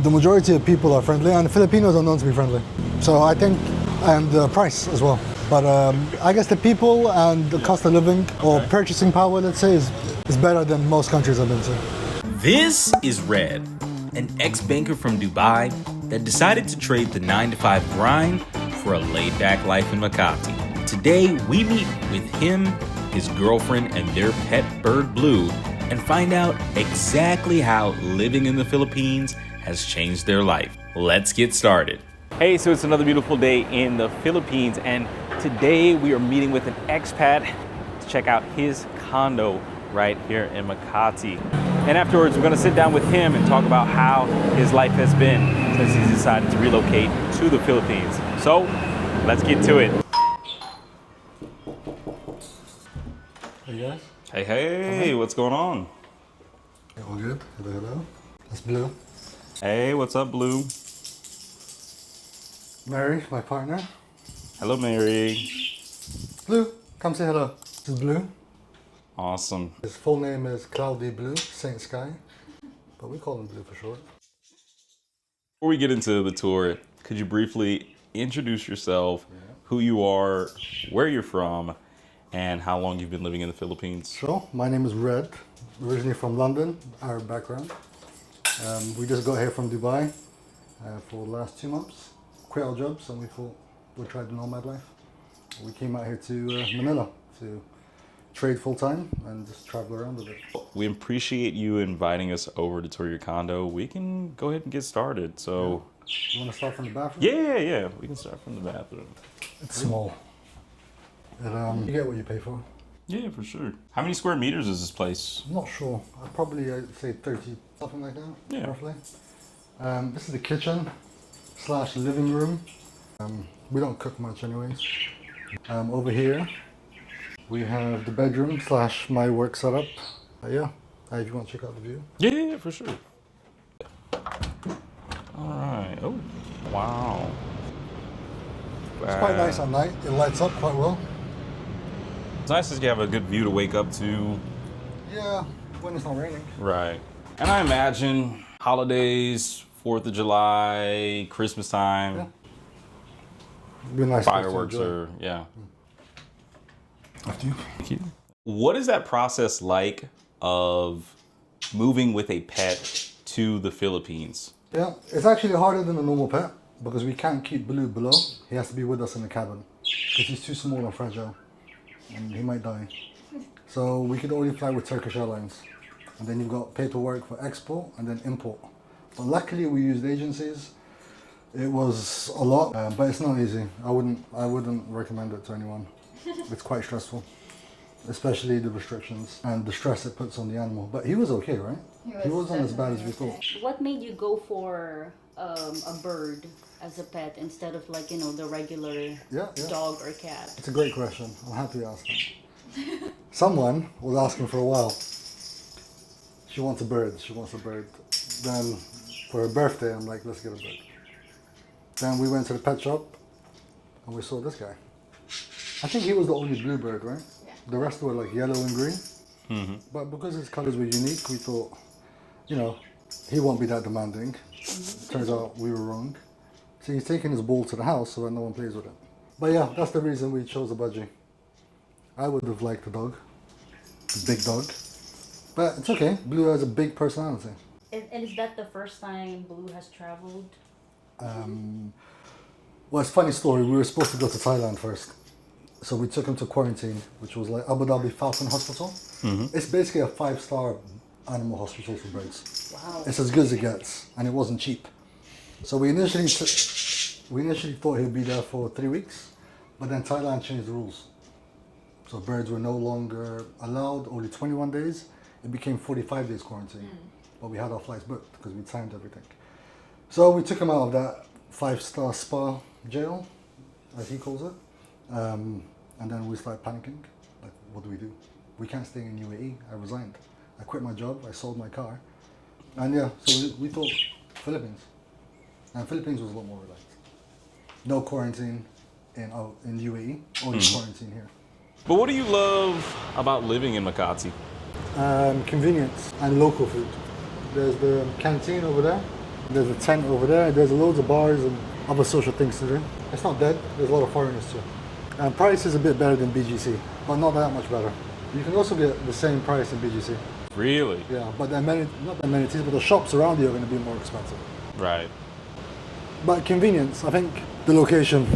the majority of people are friendly, and Filipinos are known to be friendly. So I think, and the price as well. But I guess the people and the cost of living or purchasing power, let's say, is better than most countries I've been to. This is Red, an ex-banker from Dubai that decided to trade the 9-to-5 grind for a laid-back life in Makati. Today, we meet with him, his girlfriend, and their pet bird Blue, and find out exactly how living in the Philippines has changed their life. Let's get started. Hey, so it's another beautiful day in the Philippines, and today we are meeting with an expat to check out his condo right here in Makati. And afterwards, we're gonna sit down with him and talk about how his life has been since he's decided to relocate to the Philippines. So, let's get to it. Hey guys. Hey, what's going on? All good? Hello. That's Blue. Hey, what's up, Blue? Mary, my partner. Hello, Mary. Blue, come say hello. This is Blue. Awesome. His full name is Cloudy Blue, Saint Sky, but we call him Blue for short. Before we get into the tour, could you briefly introduce yourself, who you are, where you're from, and how long you've been living in the Philippines? Sure. My name is Red, originally from London, Arab background. We just got here from Dubai for the last 2 months. Quit our jobs and we thought we'd try the Nomad life. We came out here to Manila to trade full time and just travel around a bit. We appreciate you inviting us over to tour your condo. We can go ahead and get started. So, You want to start from the bathroom? yeah, we can start from the bathroom. It's small. You get what you pay for. Yeah, for sure. How many square meters is this place? I'm not sure. I'd say 30, something like that, Yeah. roughly. This is the kitchen / living room. We don't cook much anyways. Over here, we have the bedroom / my work setup. Yeah, if you want to check out the view. Yeah, for sure. All right. Oh, wow. It's quite nice at night. It lights up quite well. It's nice that you have a good view to wake up to. Yeah, when it's not raining. Right. And I imagine holidays, 4th of July, Christmas time, Yeah. It'd be a nice place to fireworks enjoy. are, yeah. After you. Thank you. What is that process like of moving with a pet to the Philippines? Yeah, it's actually harder than a normal pet because we can't keep Blue below. He has to be with us in the cabin because he's too small and fragile and he might die. So we could only fly with Turkish Airlines. And then you've got paperwork for export and then import. But luckily we used agencies. It was a lot, but it's not easy. I wouldn't recommend it to anyone. It's quite stressful, especially the restrictions and the stress it puts on the animal. But he was okay, right? He wasn't as bad as we thought. What made you go for a bird as a pet instead of the regular dog or cat? It's a great question. I'm happy you asked that. Someone was asking for a while. She wants a bird. Then for her birthday, I'm like, let's get a bird. Then we went to the pet shop and we saw this guy. I think he was the only blue bird, right? Yeah. The rest were like yellow and green. Mm-hmm. But because his colors were unique, we thought, he won't be that demanding. Turns out we were wrong. So he's taking his ball to the house so that no one plays with it. But yeah, that's the reason we chose a budgie. I would have liked a dog, a big dog. But it's okay, Blue has a big personality. And is that the first time Blue has traveled? Well, it's a funny story. We were supposed to go to Thailand first. So we took him to quarantine, which was like Abu Dhabi Falcon Hospital. Mm-hmm. It's basically a 5-star animal hospital for birds. Wow. It's as good as it gets, and it wasn't cheap. So we initially thought he'd be there for 3 weeks, but then Thailand changed the rules. So birds were no longer allowed, only 21 days. It became 45 days quarantine. But we had our flights booked because we timed everything. So we took him out of that 5-star spa jail, as he calls it. And then we started panicking. Like, what do? We can't stay in UAE. I resigned. I quit my job. I sold my car. And yeah, so we thought Philippines. And Philippines was a lot more relaxed. No quarantine in UAE, only quarantine here. But what do you love about living in Makati? Convenience and local food. There's the canteen over there. There's a tent over there. There's loads of bars and other social things to do. It's not dead. There's a lot of foreigners too. And price is a bit better than BGC, but not that much better. You can also get the same price in BGC. Really? Yeah, but the not the amenities, but the shops around you are going to be more expensive. Right. But convenience, I think location,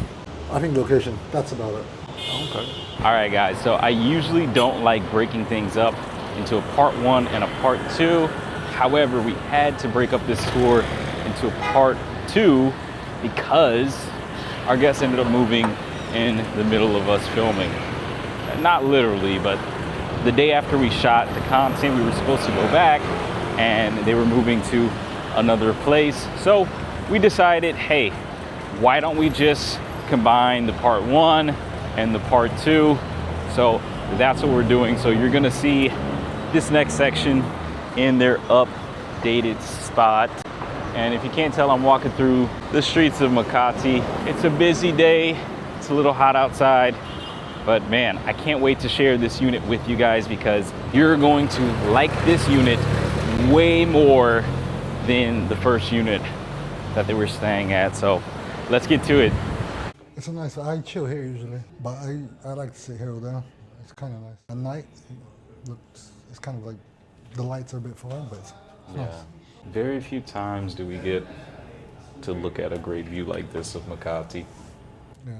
that's about it. Okay. All right, guys. So I usually don't like breaking things up into a part 1 and a part 2. However, we had to break up this tour into a part 2 because our guests ended up moving in the middle of us filming. Not literally, but the day after we shot the content, we were supposed to go back and they were moving to another place. So we decided, hey, why don't we just combine the part 1 and the part 2? So that's what we're doing. So you're gonna see this next section in their updated spot. And if you can't tell, I'm walking through the streets of Makati. It's a busy day. It's a little hot outside, but man, I can't wait to share this unit with you guys because you're going to like this unit way more than the first unit that they were staying at. So let's get to it. It's a nice, I chill here usually, but I like to sit here or there. It's kind of nice. At night, it's kind of like the lights are a bit far, but it's nice. Very few times do we get to look at a great view like this of Makati. Yeah.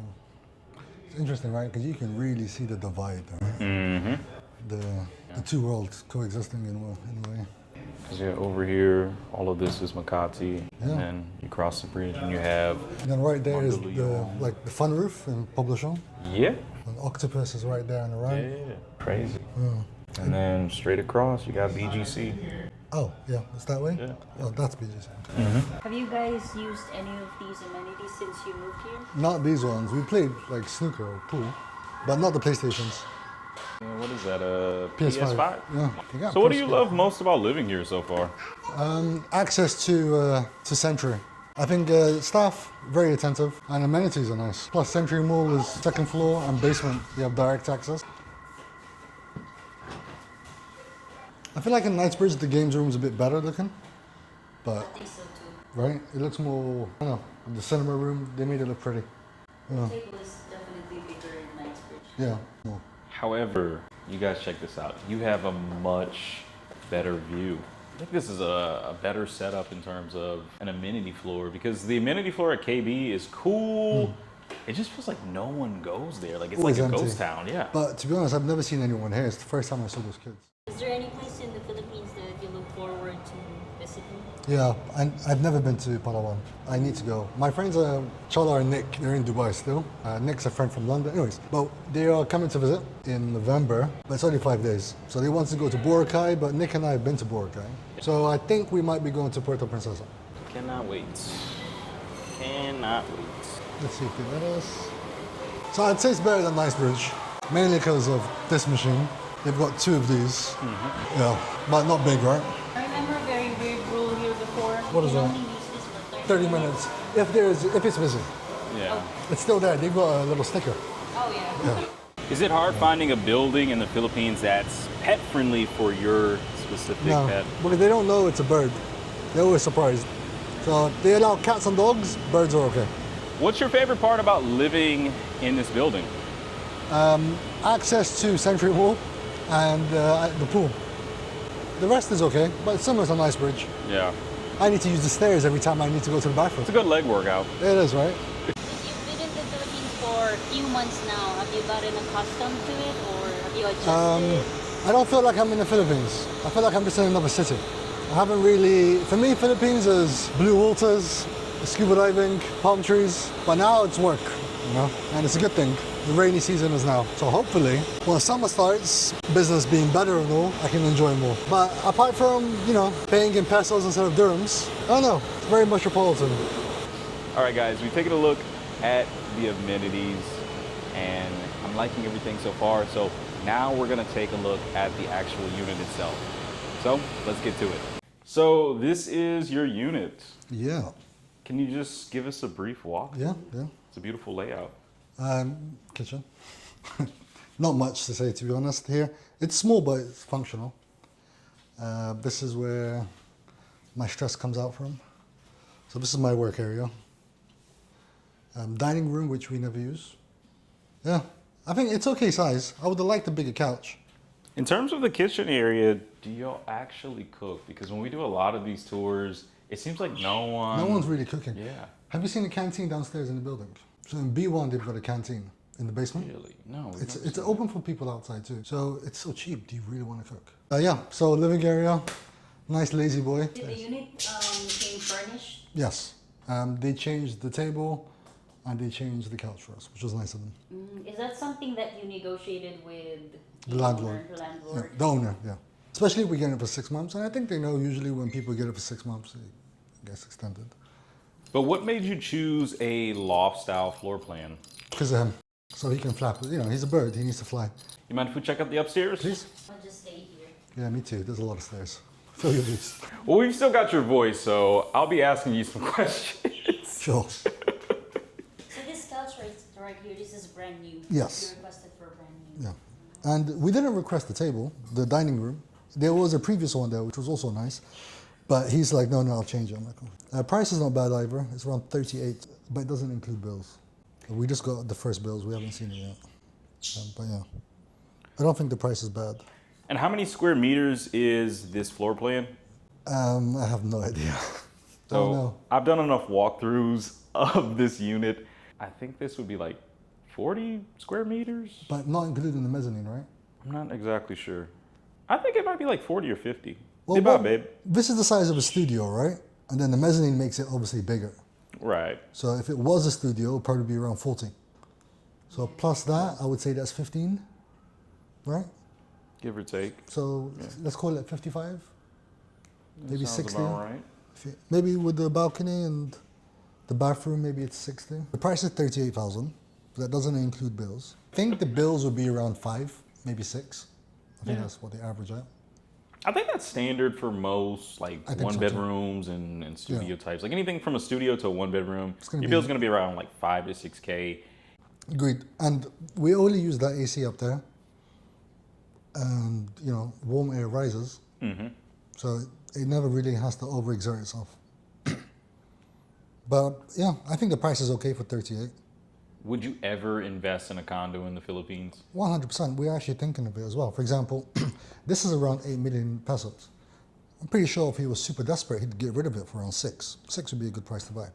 It's interesting, right? Because you can really see the divide, right? Mm-hmm. The two worlds coexisting in a way. Because over here, all of this is Makati, and then you cross the bridge and you have... And then right there is the fun roof in Poblacion. Yeah. And Octopus is right there on the right. Yeah, crazy. And then straight across, you got BGC. Oh, yeah, it's that way? Yeah. Oh, that's BGC. Have you guys used any of these amenities since you moved here? Not these ones. We played like snooker or pool, but not the PlayStations. What is that, a PS5? Yeah. So what do you love most about living here so far? Access to Century. I think staff, very attentive, and amenities are nice. Plus Century Mall is second floor and basement. You have direct access. I feel like in Knightsbridge the games room is a bit better looking, but I think so too. right, it looks more. I don't know. The cinema room, they made it look pretty. The table is definitely bigger in Knightsbridge. Yeah. More. However, you guys check this out. You have a much better view. I think this is a better setup in terms of an amenity floor because the amenity floor at KB is cool. It just feels like no one goes there. Like it's Always like a empty. ghost town, yeah. But to be honest, I've never seen anyone here. It's the first time I saw those kids. Is there any place in the Philippines that you look forward to visiting? Yeah, and I've never been to Palawan. I need to go. My friends are Chola and Nick. They're in Dubai still. Nick's a friend from London. Anyways, but they are coming to visit in November, but it's only 5 days. So they want to go to Boracay, but Nick and I have been to Boracay. So I think we might be going to Puerto Princesa. Cannot wait. Cannot wait. Let's see if they let us. So I'd say it's better than Knightsbridge, mainly because of this machine. They've got 2 of these. Yeah, but not big, right? I remember a very weird rule here before. What is you that? only use this for 30 minutes. If it's busy. Yeah. It's still there. They've got a little sticker. Oh yeah. Yeah. Is it hard finding a building in the Philippines that's pet friendly for your specific pet? Because they don't know it's a bird. They're always surprised. So they allow cats and dogs. Birds are okay. What's your favorite part about living in this building? Access to Century Mall and the pool. The rest is okay, but it's similar to Knightsbridge. Yeah. I need to use the stairs every time I need to go to the bathroom. It's a good leg workout. It is, right? You've been in the Philippines for a few months now. Have you gotten accustomed to it or have you adjusted? I don't feel like I'm in the Philippines. I feel like I'm just in another city. I haven't really, for me, Philippines is blue waters, scuba diving, palm trees, but now it's work, you know, and it's a good thing. The rainy season is now. So hopefully, when summer starts, business being better and all, I can enjoy more. But apart from, you know, paying in pesos instead of dirhams, I don't know, it's very metropolitan. All right, guys, we've taken a look at the amenities and I'm liking everything so far. So now we're gonna take a look at the actual unit itself. So let's get to it. So this is your unit. Yeah. Can you just give us a brief walk? Yeah. It's a beautiful layout. Kitchen. Not much to say, to be honest, here. It's small, but it's functional. This is where my stress comes out from. So this is my work area. Dining room, which we never use. Yeah, I think it's okay size. I would have liked a bigger couch. In terms of the kitchen area, do y'all actually cook? Because when we do a lot of these tours, it seems like no one's really cooking. Yeah. Have you seen the canteen downstairs in the building? So in B1, they've got a canteen in the basement. Really? No. It's open for people outside too. So it's so cheap. Do you really want to cook? Yeah. So living area, nice lazy boy. Did the unit came furnished? Yes. They changed the table and they changed the couch for us, which was nice of them. Is that something that you negotiated with the landlord? The landlord? Yeah, the owner, yeah. Especially if we get it for 6 months. And I think they know usually when people get it for 6 months, it gets extended. But what made you choose a loft style floor plan? Because of him. So he can flap. You know, he's a bird. He needs to fly. You mind if we check out the upstairs? Please. I'll just stay here. Yeah, me too. There's a lot of stairs. Fill your boots. Well, we've still got your voice, so I'll be asking you some questions. Sure. So this couch right here, this is brand new. Yes. You requested for brand new. Yeah. And we didn't request the table, the dining room. There was a previous one there, which was also nice. But he's like, no, I'll change it. I'm like, oh. Price is not bad either. It's around 38, but it doesn't include bills. We just got the first bills. We haven't seen it yet. But yeah, I don't think the price is bad. And how many square meters is this floor plan? I have no idea. So I've done enough walkthroughs of this unit. I think this would be like 40 square meters. But not including the mezzanine, right? I'm not exactly sure. I think it might be like 40 or 50. Well, Bye, babe. This is the size of a studio, right? And then the mezzanine makes it obviously bigger. Right. So if it was a studio, it would probably be around 40. So plus that, I would say that's 15, right? Give or take. So let's call it 55, maybe Sounds 60. about right. Maybe with the balcony and the bathroom, maybe it's 60. The price is 38,000. That doesn't include bills. I think the bills would be around 5, maybe 6. I think that's what they average out. I think that's standard for most like one bedrooms and studio types. Like anything from a studio to a one bedroom, your bill's gonna be around like 5 to 6K. Agreed. And we only use that AC up there. And you know, warm air rises. Mm-hmm. So it never really has to overexert itself. But yeah, I think the price is okay for 38. Would you ever invest in a condo in the Philippines? 100%. We're actually thinking of it as well. For example, this is around 8 million pesos. I'm pretty sure if he was super desperate, he'd get rid of it for around 6. 6 would be a good price to buy.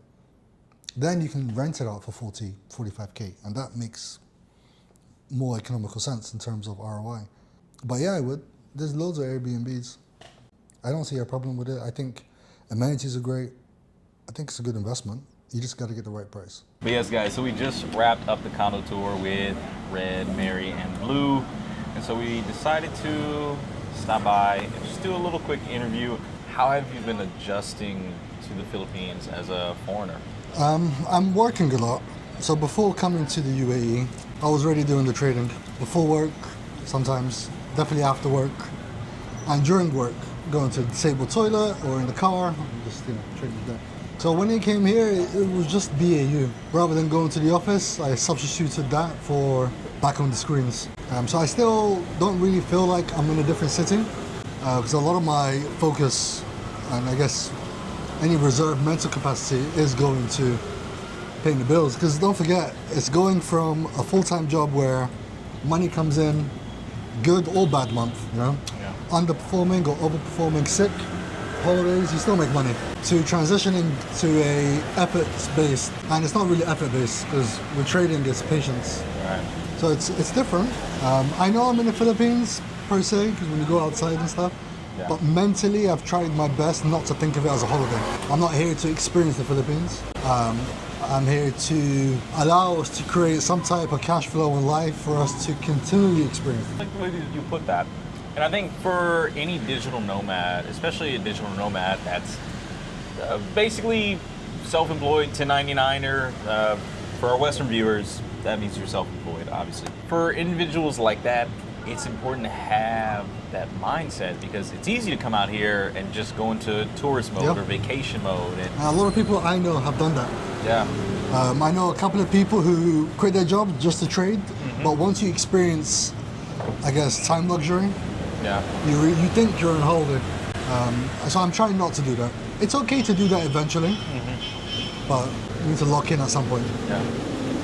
Then you can rent it out for 40, 45K, and that makes more economical sense in terms of ROI. But yeah, I would. There's loads of Airbnbs. I don't see a problem with it. I think amenities are great. I think it's a good investment. You just got to get the right price. But yes, guys, so we just wrapped up the condo tour with Red, Mary, and Blue. And so we decided to stop by and just do a little quick interview. How have you been adjusting to the Philippines as a foreigner? I'm working a lot. So before coming to the UAE, I was already doing the trading. Before work, sometimes, definitely after work, and during work, going to the disabled toilet or in the car, just trading there. So when I came here, it was just BAU. Rather than going to the office, I substituted that for back on the screens. So I still don't really feel like I'm in a different city because a lot of my focus and I guess any reserved mental capacity is going to paying the bills. Because don't forget, it's going from a full-time job where money comes in, good or bad month, you know? Yeah. Underperforming or overperforming, sick, holidays, you still make money. To transitioning to a effort-based, and it's not really effort-based because with trading it's patience. Right. So it's different. I know I'm in the Philippines per se because when you go outside and stuff, but mentally I've tried my best not to think of it as a holiday. I'm not here to experience the Philippines. I'm here to allow us to create some type of cash flow in life for us to continually experience. I like the way you put that. And I think for any digital nomad, especially a digital nomad that's basically self-employed, 1099er, for our Western viewers, that means you're self-employed, obviously. For individuals like that, it's important to have that mindset because it's easy to come out here and just go into tourist mode or vacation mode. And a lot of people I know have done that. Yeah. I know a couple of people who quit their job just to trade, but once you experience, I guess, time luxury, you think you're on holiday. So I'm trying not to do that. It's okay to do that eventually, but you need to lock in at some point. Yeah.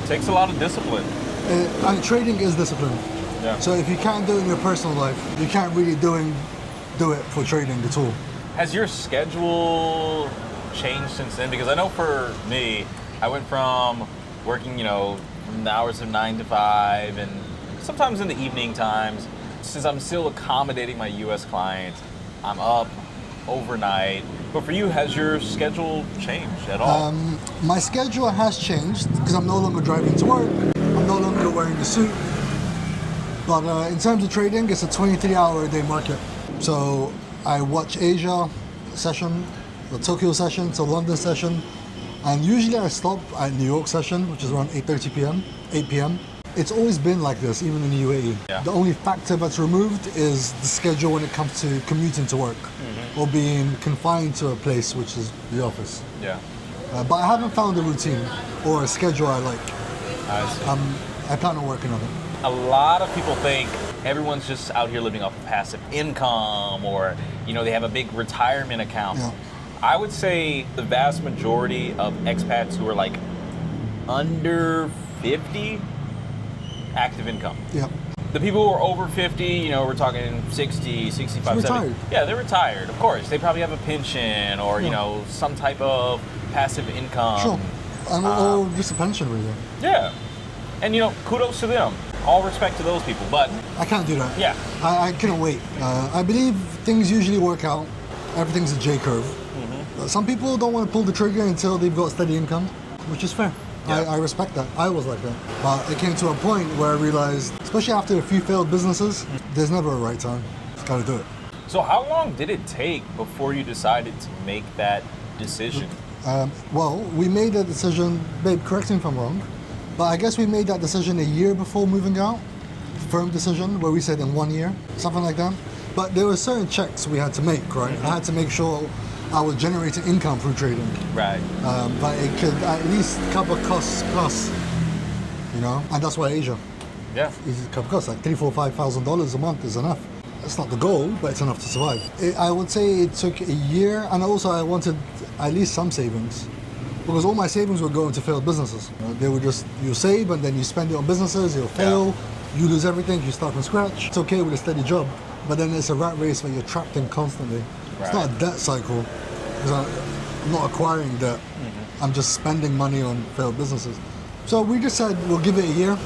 Takes a lot of discipline. And trading is discipline. Yeah. So if you can't do it in your personal life, you can't really do it for trading at all. Has your schedule changed since then? Because I know for me, I went from working, from the hours of 9 to 5 and sometimes in the evening times. Since I'm still accommodating my US clients, I'm up overnight. But for you, has your schedule changed at all? My schedule has changed because I'm no longer driving to work. I'm no longer wearing the suit. But in terms of trading, it's a 23-hour-a-day market. So I watch Asia session, the Tokyo session, so London session, and usually I stop at New York session, which is around 8:30 p.m., 8 p.m. It's always been like this, even in the UAE. Yeah. The only factor that's removed is the schedule when it comes to commuting to work or being confined to a place, which is the office. Yeah. But I haven't found a routine or a schedule I like. I see. I plan on working on it. A lot of people think everyone's just out here living off of passive income or, they have a big retirement account. Yeah. I would say the vast majority of expats who are like under 50, active income. Yeah. The people who are over 50, we're talking 60, 65, They're 70. retired. Yeah, they're retired, of course. They probably have a pension or, some type of passive income. Sure. Or just a pension, really. Yeah. And, kudos to them. All respect to those people, but... I can't do that. Yeah. I cannot wait. I believe things usually work out. Everything's a J-curve. Some people don't want to pull the trigger until they've got steady income, which is fair. Yeah. I respect that. I was like that. But it came to a point where I realized, especially after a few failed businesses, there's never a right time. Just gotta do it. So how long did it take before you decided to make that decision? Well, we made a decision, babe, correct me if I'm wrong, but I guess we made that decision a year before moving out. Firm decision, where we said in 1 year, something like that. But there were certain checks we had to make, right? I had to make sure I was generating income through trading. Right. But it could at least cover costs plus, and that's why Asia. Yeah. It cover costs, like $3,000, $4,000, $5,000 a month is enough. It's not the goal, but it's enough to survive. I would say it took a year, and also I wanted at least some savings. Because all my savings would go into failed businesses. They would you save and then you spend it on businesses, it'll fail, you lose everything, you start from scratch. It's okay with a steady job, but then it's a rat race where you're trapped in constantly. Right. It's not a debt cycle, because I'm not acquiring debt. I'm just spending money on failed businesses. So we just said we'll give it a year.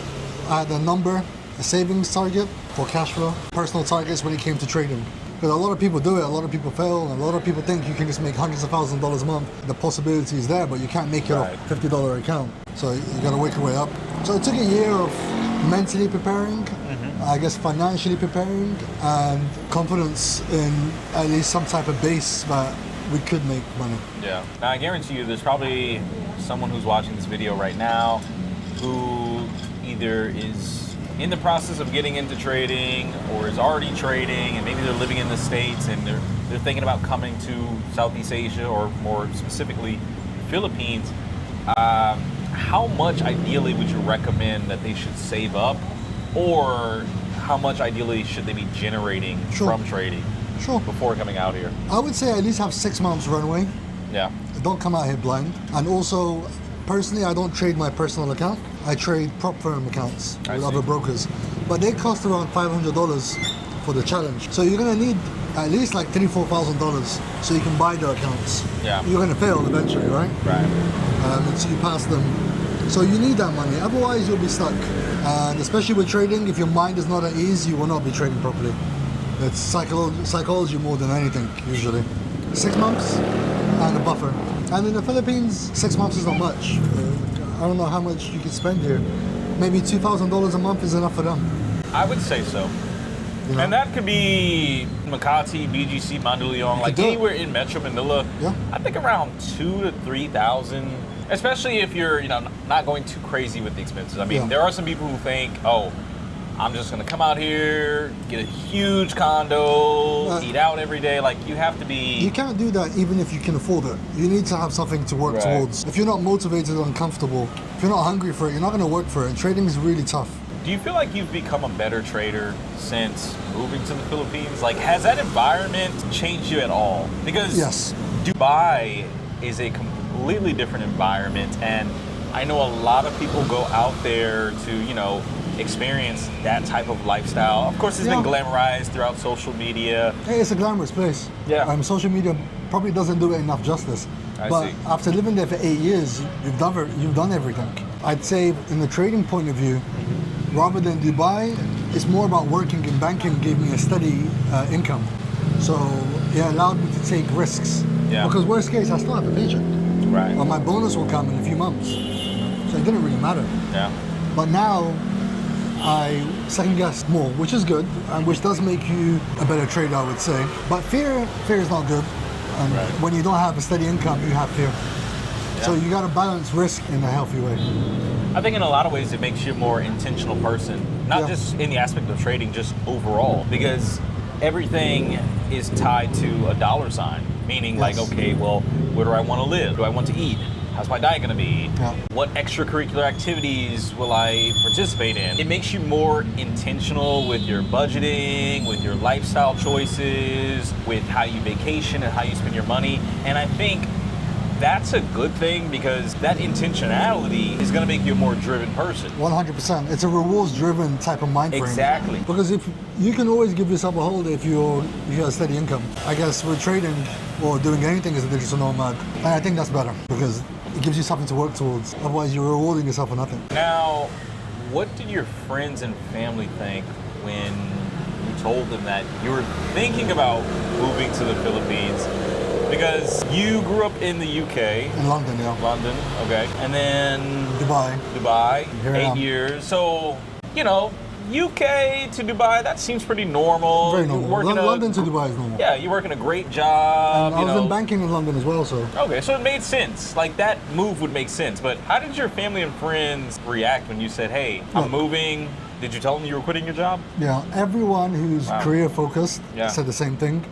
I had a number, a savings target for cash flow, personal targets when it came to trading. Because a lot of people do it, a lot of people fail, and a lot of people think you can just make hundreds of thousands of dollars a month. The possibility is there, but you can't make it off a $50 account. So you gotta work your way up. So it took a year of mentally preparing, I guess financially preparing, and confidence in at least some type of base that we could make money. Yeah. Now I guarantee you there's probably someone who's watching this video right now who either is in the process of getting into trading or is already trading, and maybe they're living in the States and they're thinking about coming to Southeast Asia, or more specifically Philippines. How much ideally would you recommend that they should save up, or how much ideally should they be generating from trading before coming out here? I would say at least have 6 months runway. Yeah. Don't come out here blind. And also, personally, I don't trade my personal account. I trade prop firm accounts with other brokers. But they cost around $500 for the challenge. So you're gonna need at least like $3,000, $4,000 so you can buy their accounts. Yeah. You're gonna fail eventually, right? Right. Until you pass them. So you need that money, otherwise you'll be stuck. And especially with trading, if your mind is not at ease, you will not be trading properly. It's psychology more than anything, usually. 6 months and a buffer. And in the Philippines, 6 months is not much. I don't know how much you can spend here. Maybe $2,000 a month is enough for them. I would say so. And that could be Makati, BGC, Mandaluyong, like anywhere in Metro Manila. Yeah. I think around 2,000 to 3,000, especially if you're, not going too crazy with the expenses. I mean, there are some people who think, I'm just gonna come out here, get a huge condo, eat out every day. Like, you have to be... You can't do that even if you can afford it. You need to have something to work towards. If you're not motivated or uncomfortable, if you're not hungry for it, you're not gonna work for it. And trading is really tough. Do you feel like you've become a better trader since moving to the Philippines? Like, has that environment changed you at all? Because yes. Dubai is a completely completely different environment, and I know a lot of people go out there to, experience that type of lifestyle. Of course, it's been glamorized throughout social media. Hey, it's a glamorous place. Yeah. Social media probably doesn't do it enough justice. I But see. after living there for 8 years, you've done everything. I'd say in the trading point of view, rather than Dubai, it's more about working in banking gave me a steady income. So it allowed me to take risks. Yeah. Because worst case, I still have a paycheck. Right. Or my bonus will come in a few months. So it didn't really matter. Yeah. But now I second guess more, which is good, and which does make you a better trader, I would say. But fear is not good. And when you don't have a steady income, you have fear. Yeah. So you got to balance risk in a healthy way. I think in a lot of ways it makes you a more intentional person, not just in the aspect of trading, just overall, because everything is tied to a dollar sign, meaning like, okay, well, where do I want to live? Do I want to eat? How's my diet going to be? Yeah. What extracurricular activities will I participate in? It makes you more intentional with your budgeting, with your lifestyle choices, with how you vacation and how you spend your money. And I think that's a good thing, because that intentionality is going to make you a more driven person. 100%. It's a rewards-driven type of mind frame. Exactly. Because if you can always give yourself a holiday if you have a steady income. I guess with trading or doing anything as a digital nomad, and I think that's better because it gives you something to work towards. Otherwise, you're rewarding yourself for nothing. Now, what did your friends and family think when you told them that you were thinking about moving to the Philippines? Because you grew up in the UK. In London, yeah. London, okay. And then Dubai. Here I 8 am. years. So, UK to Dubai, that seems pretty normal. Very normal. You're working London to Dubai is normal. Yeah, you're working a great job. And I was in banking in London as well, so. Okay, so it made sense. Like, that move would make sense. But how did your family and friends react when you said, hey, I'm moving? Did you tell them you were quitting your job? Yeah, everyone who's career focused said the same thing.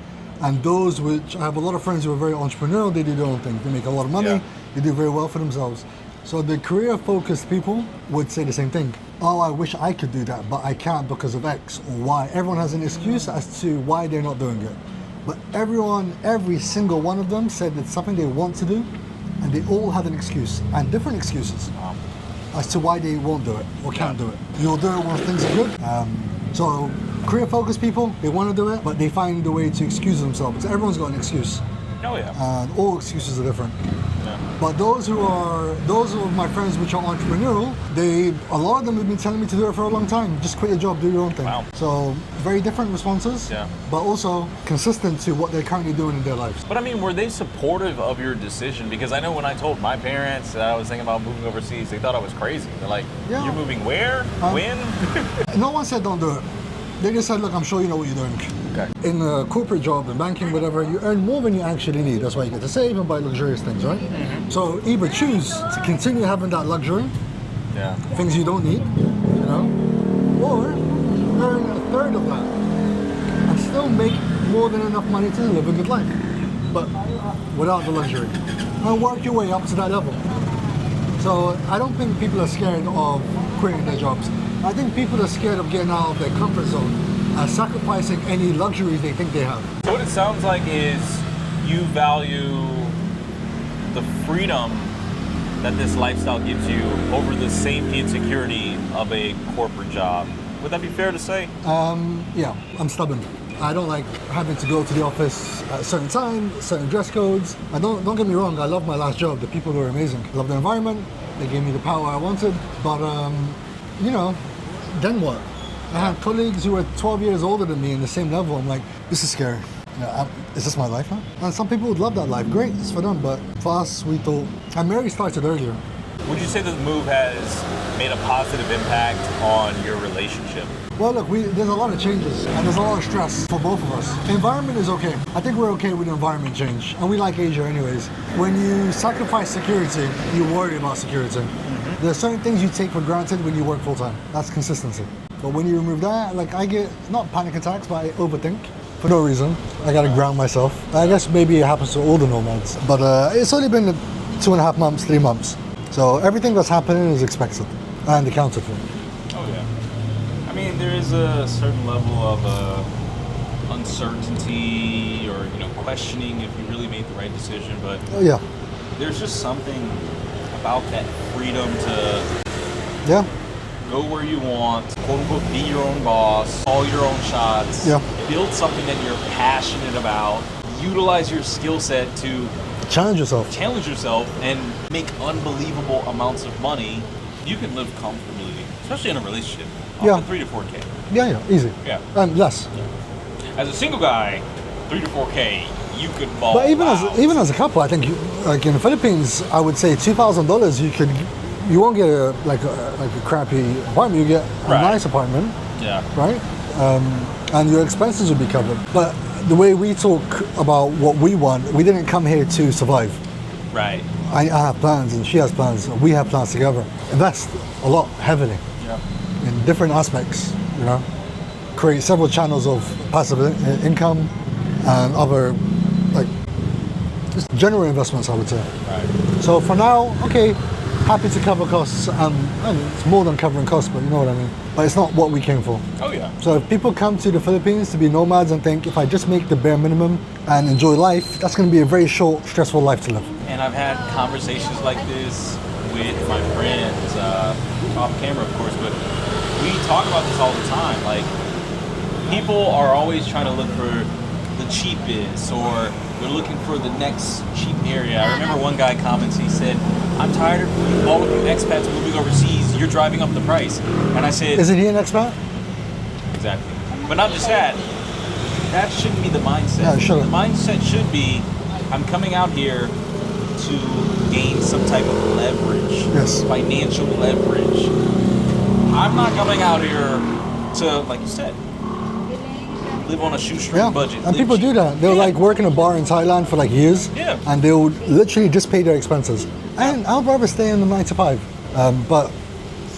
And those which, I have a lot of friends who are very entrepreneurial, they do their own thing. They make a lot of money, they do very well for themselves. So the career focused people would say the same thing. Oh, I wish I could do that, but I can't because of X or Y. Everyone has an excuse as to why they're not doing it. But every single one of them said it's something they want to do, and they all had an excuse, and different excuses as to why they won't do it or can't do it. You'll do it when things are good. So career-focused people, they want to do it, but they find a way to excuse themselves. Everyone's got an excuse. Oh yeah. And all excuses are different. Yeah. But those of my friends which are entrepreneurial, a lot of them have been telling me to do it for a long time. Just quit your job, do your own thing. Wow. So very different responses, but also consistent to what they're currently doing in their lives. But I mean, were they supportive of your decision? Because I know when I told my parents that I was thinking about moving overseas, they thought I was crazy. They're like, you're moving where? When? No one said don't do it. They just said, look, I'm sure you know what you're doing. Okay. In a corporate job, in banking, whatever, you earn more than you actually need. That's why you get to save and buy luxurious things, right? Mm-hmm. So either choose to continue having that luxury, things you don't need, or earn a third of that and still make more than enough money to live a good life, but without the luxury. And work your way up to that level. So I don't think people are scared of quitting their jobs. I think people are scared of getting out of their comfort zone and sacrificing any luxuries they think they have. So what it sounds like is you value the freedom that this lifestyle gives you over the safety and security of a corporate job. Would that be fair to say? Yeah, I'm stubborn. I don't like having to go to the office at a certain time, certain dress codes. Don't get me wrong, I love my last job. The people were amazing. I love the environment. They gave me the power I wanted. But, then what? I had colleagues who were 12 years older than me in the same level. I'm like, this is scary. Is this my life now? And some people would love that life. Great, it's for them. But for us, we thought, and Mary started earlier. Would you say that the move has made a positive impact on your relationship? Well, look, there's a lot of changes and there's a lot of stress for both of us. Environment is okay. I think we're okay with environment change. And we like Asia anyways. When you sacrifice security, you worry about security. Mm-hmm. There are certain things you take for granted when you work full time. That's consistency. But when you remove that, like I get, not panic attacks, but I overthink for no reason. I gotta ground myself. I guess maybe it happens to all the nomads. But it's only been 2.5 months, 3 months. So everything that's happening is expected and accounted for. Oh yeah. I mean, there is a certain level of uncertainty or questioning if you really made the right decision. But Yeah. there's just something about that freedom to Yeah. go where you want, quote unquote, be your own boss, call your own shots, Yeah. build something that you're passionate about, utilize your skill set to Challenge yourself. challenge yourself and make unbelievable amounts of money. You can live comfortably, especially in a relationship, up Yeah. to 3 to 4K. Yeah, easy. Yeah. And less. As a single guy, 3 to 4K, you could ball But even out. as a couple, I think like in the Philippines, I would say $2,000 you won't get a crappy apartment. You get a Right. nice apartment, Yeah. right? And your expenses will be covered. But the way we talk about what we want, we didn't come here to survive. Right. I have plans and she has plans. We have plans together. Invest a lot heavily Yeah. in different aspects. You know, create several channels of passive income and other like just general investments, I would say. Right. So for now, okay, happy to cover costs. I mean, it's more than covering costs, but you know what I mean. But it's not what we came for. Oh yeah. So if people come to the Philippines to be nomads and think if I just make the bare minimum and enjoy life, that's going to be a very short, stressful life to live. And I've had conversations like this with my friends, off camera, of course, but we talk about this all the time. Like, people are always trying to look for the cheapest, or they're looking for the next cheap area. I remember one guy comments, he said, I'm tired of all of you expats moving overseas, you're driving up the price. And I said, Isn't he an expat? exactly. But not just that. That shouldn't be the mindset. Yeah, it shouldn't. The mindset should be, I'm coming out here to gain some type of leverage. Yes. Financial leverage. I'm not coming out here to, like you said, live on a shoestring Yeah, budget. and people do that. They'll like work in a bar in Thailand for like years, Yeah. and they'll literally just pay their expenses. And I'd rather stay in the 9 to 5. But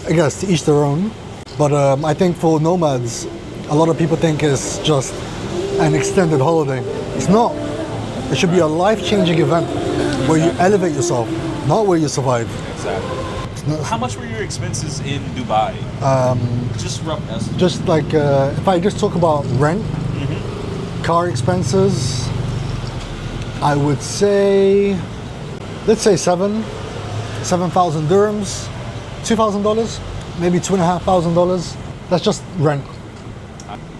I guess to each their own. But I think for nomads, a lot of people think it's just an extended holiday. It's not. It should be a life-changing event where you elevate yourself, not where you survive. Exactly. It's not- How much were your expenses in Dubai? Just rough estimate. Just like if I just talk about rent, car expenses, I would say, let's say 7,000 dirhams, $2,000, maybe $2,500. That's just rent.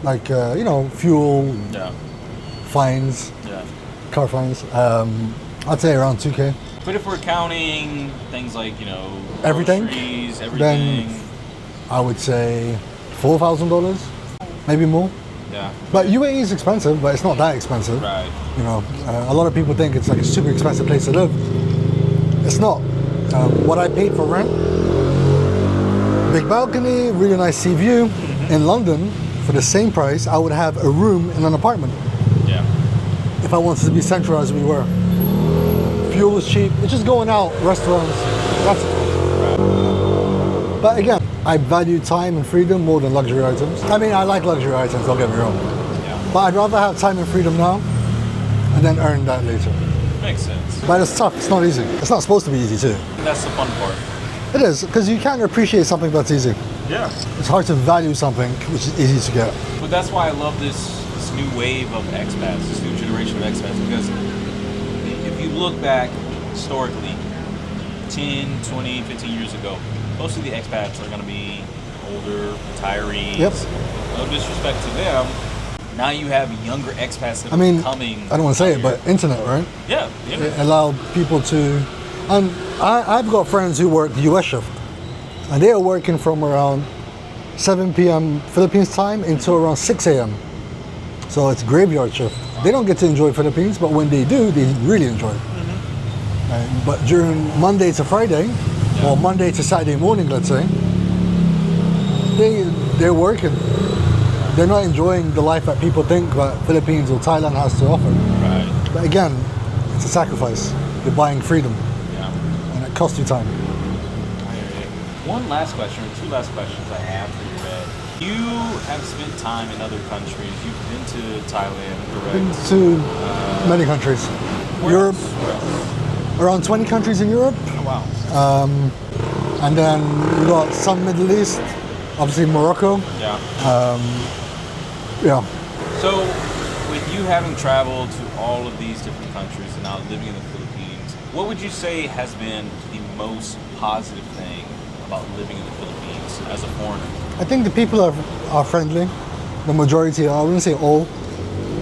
Like fuel, Yeah. fines, Yeah. car fines. I'd say around 2K. But if we're counting things like, Everything? groceries, everything. Then I would say $4,000, maybe more. Yeah. But UAE is expensive, but it's not that expensive. Right. A lot of people think it's like a super expensive place to live. It's not. What I paid for rent, big balcony, really nice sea view. In London, for the same price, I would have a room in an apartment Yeah. if I wanted to be central as we were. Fuel was cheap. It's just going out, restaurants. That's it. But again, I value time and freedom more than luxury items. I mean, I like luxury items, don't get me wrong. Yeah. But I'd rather have time and freedom now and then earn that later. Makes sense. But it's tough, it's not easy. It's not supposed to be easy too. That's the fun part. It is, because you can't appreciate something that's easy. Yeah. It's hard to value something which is easy to get. But that's why I love this new wave of expats, this new generation of expats, because if you look back historically, 10, 20, 15 years ago, most of the expats are going to be older, retirees. Yep. No disrespect to them. Now you have younger expats that I mean, are coming. I don't want to say it, but internet, right? Yeah. It allowed people to, and I've got friends who work US shift, and they are working from around 7 p.m. Philippines time until around 6 a.m. So it's graveyard shift. They don't get to enjoy Philippines, but when they do, they really enjoy it. But during Monday to Friday, or Monday to Saturday morning, let's say, they're working. They're not enjoying the life that people think that Philippines or Thailand has to offer. Right. But again, it's a sacrifice. You're buying freedom, Yeah. and it costs you time. One last question, or two last questions I have for you, Red. You have spent time in other countries. You've been to Thailand, Been correct? to many countries. Where Europe, else? Where else? around 20 countries in Europe, Oh, wow. and then we got some Middle East, obviously Morocco. Yeah. Yeah, So, with you having traveled to all of these different countries and now living in the Philippines, What would you say has been the most positive thing about living in the Philippines as a foreigner? I think the people are friendly. The majority, I wouldn't say all,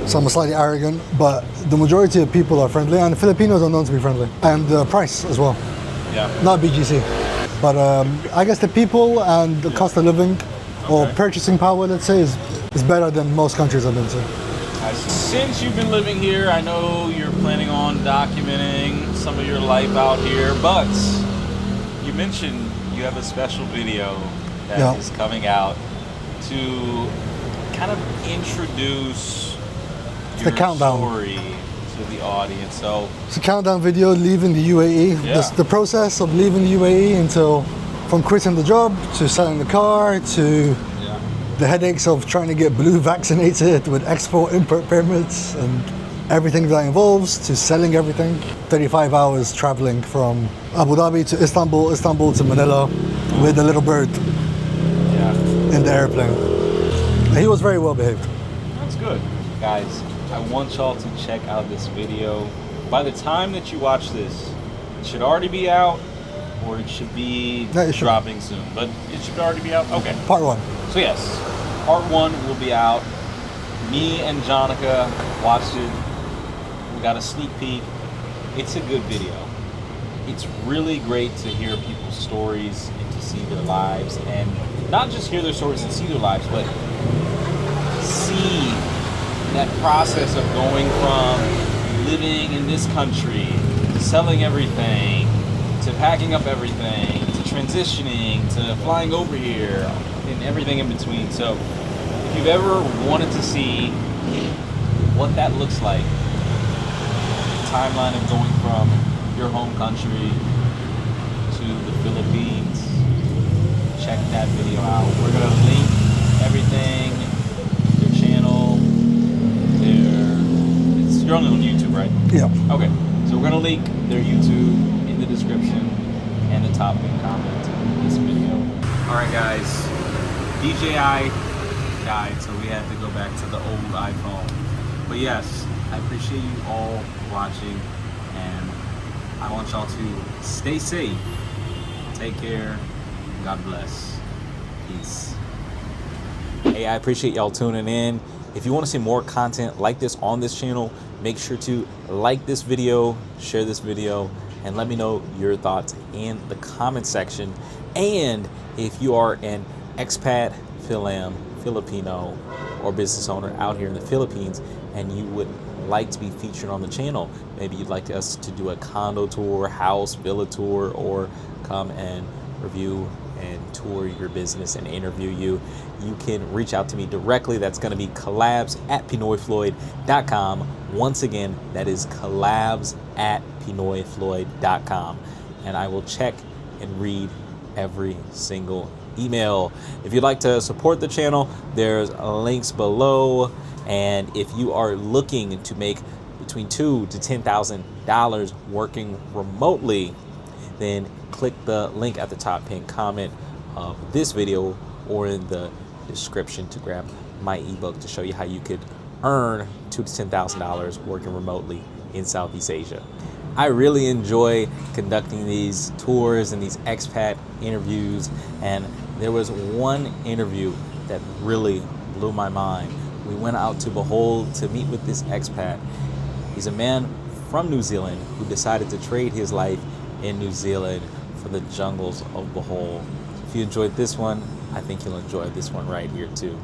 some are slightly arrogant, but the majority of people are friendly, and the Filipinos are known to be friendly. And the price as well. Yeah. Not BGC. But I guess the people and the cost of living or purchasing power, let's say, is better than most countries I've been to. Since you've been living here, I know you're planning on documenting some of your life out here, but you mentioned you have a special video that is coming out to kind of introduce your story to the audience. So it's a countdown video leaving the UAE. Yeah. The process of leaving the UAE until from quitting the job to selling the car to the headaches of trying to get blue vaccinated with export import permits and everything that involves, to selling everything. 35 hours traveling from Abu Dhabi to Istanbul, Istanbul to Manila with a little bird in the airplane. He was very well behaved. That's good. Guys, I want y'all to check out this video. By the time that you watch this, it should already be out, or it should be dropping soon. But it should already be out. Okay. Part 1. So yes, part 1 will be out. Me and Jonica watched it. We got a sneak peek. It's a good video. It's really great to hear people's stories and to see their lives, and not just hear their stories and see their lives, but see that process of going from living in this country to selling everything to packing up everything to transitioning to flying over here and everything in between. So if you've ever wanted to see what that looks like, the timeline of going from your home country to the Philippines, check that video out. We're gonna link everything, their channel, you're only on YouTube, right? Yeah. Okay, so we're gonna link their YouTube in the description and the top pin comment of this video. All right, guys, DJI died, so we had to go back to the old iPhone. But yes, I appreciate you all watching, and I want y'all to stay safe, take care, God bless, peace. Hey, I appreciate y'all tuning in. If you want to see more content like this on this channel, make sure to like this video, share this video, and let me know your thoughts in the comment section. And if you are an expat, Filipino, or business owner out here in the Philippines, and you would like to be featured on the channel, maybe you'd like us to do a condo tour, house, villa tour, or come and review and tour your business and interview you, you can reach out to me directly. That's going to be collabs@pinoyfloyd.com. Once again, that is collabs@pinoyfloyd.com, and I will check and read every single email. If you'd like to support the channel, there's links below, and if you are looking to make between $2,000 to $10,000 working remotely, then click the link at the top pinned comment of this video or in the description to grab my ebook to show you how you could earn $2,000 to $10,000 working remotely in Southeast Asia. I really enjoy conducting these tours and these expat interviews, and there was one interview that really blew my mind. We went out to Bohol to meet with this expat. He's a man from New Zealand who decided to trade his life in New Zealand for the jungles of Bohol. If you enjoyed this one, I think you'll enjoy this one right here too.